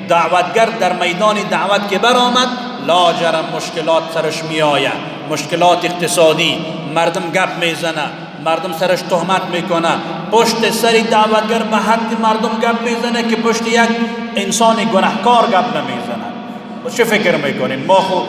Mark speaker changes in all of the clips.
Speaker 1: دعوتگر در میدان دعوت که برآمد لاجرم مشکلات سرش می آید، مشکلات اقتصادی، مردم گپ میزنه، مردم سرش تهمت میکنه، پشت سری دعوتگر به حد مردم گپ میزنه که پشت یک انسان گناهکار گپ نمیزنه. چه فکر میکنیم؟ ما خو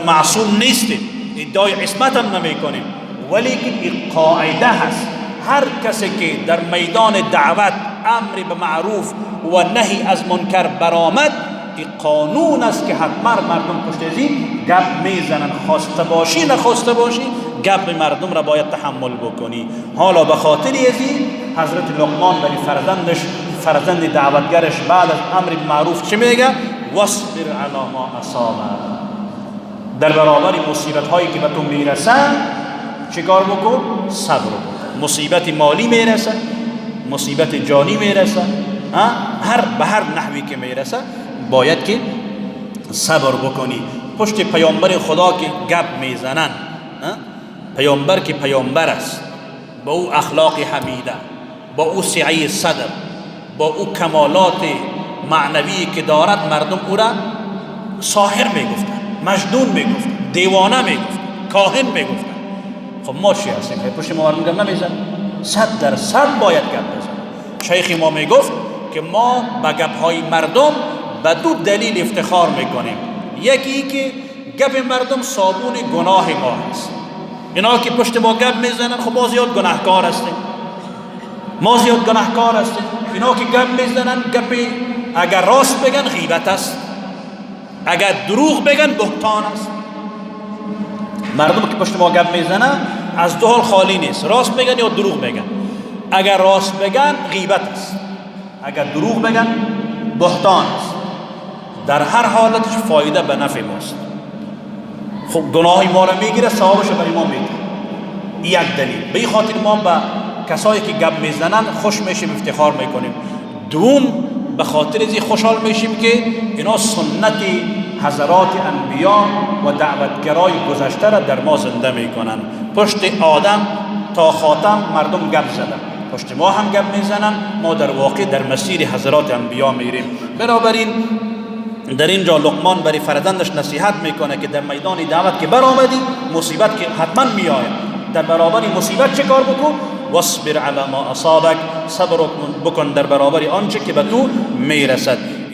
Speaker 1: معصوم نیستیم، ادعای عصمت هم نمیکنیم، ولی که این قاعده هست هر کسی که در میدان دعوت امر به معروف و نهی از منکر برآمد، این قانون است که حتما مردم پشت ازی گپ میزنن، خواسته باشی نخواسته باشی گپ مردم را باید تحمل بکنی. حالا به خاطر ازی حضرت لقمان برای فرزند دعوتگرش بعد از امر به معروف چه میگه؟ واصبر علی ما اصابه، در برابر مصیبت هایی که به تو میرسن چیکار بکن؟ صبر بکن. مصیبت مالی میرسه، مصیبت جانی میرسه، به هر نحوی که میرسه باید که صبر بکنی. پشت پیامبر خدا که گپ میزنن، پیامبر که پیامبر است، با او اخلاق حمیده، با او سعی صدر، با او کمالات معنوی که دارد، مردم او را ساحر میگفتن، مجنون میگفتن، دیوانه میگفتن، کاهن میگفتن. خب ما چی هستیم که پشت ما مردم گپ نمیزن؟ 100% باید گپ بزن. شیخ ما میگفت که ما با گپ های مردم به دو دلیل افتخار میکنیم. یکی که گپ مردم صابون گناه ما هست. اینا که پشت ما گپ میزنن خب ما زیاد گناهکار هستیم، ما زیاد گناهکار هستیم. اینا که گپ میزنن، گپ اگر راست بگن غیبت است، اگر دروغ بگن بهتان است. مردم که پشت ما گپ میزنن از دو حال خالی نیست، راست بگن یا دروغ بگن. اگر راست بگن غیبت است، اگر دروغ بگن بهتان است. در هر حالتش فایده به نفع ماست. خب گناه ما را میگیره، ثوابش برای ما میگیره. یک دلیل. به این خاطر ما با کسایی که گپ میزنن خوش میشیم، افتخار میکنیم. دوم به خاطر ازی خوشحال میشیم که اینا سنت حضرات انبیا و دعوتگرای گذشته را در ما زنده میکنن. پشت آدم تا خاتم مردم گپ زدن، پشت ما هم گپ میزنن. ما در واقع در مسیر حضرات انبیا میریم. بنابراین در اینجا لقمان برای فرزندش نصیحت میکنه که در میدان دعوت که برآمدی، مصیبت که حتما میآید، در برابر مصیبت چه کار بکن؟ واصبر علی ما اصابک، صبر بکن در برابر آنچه که به تو میرسد.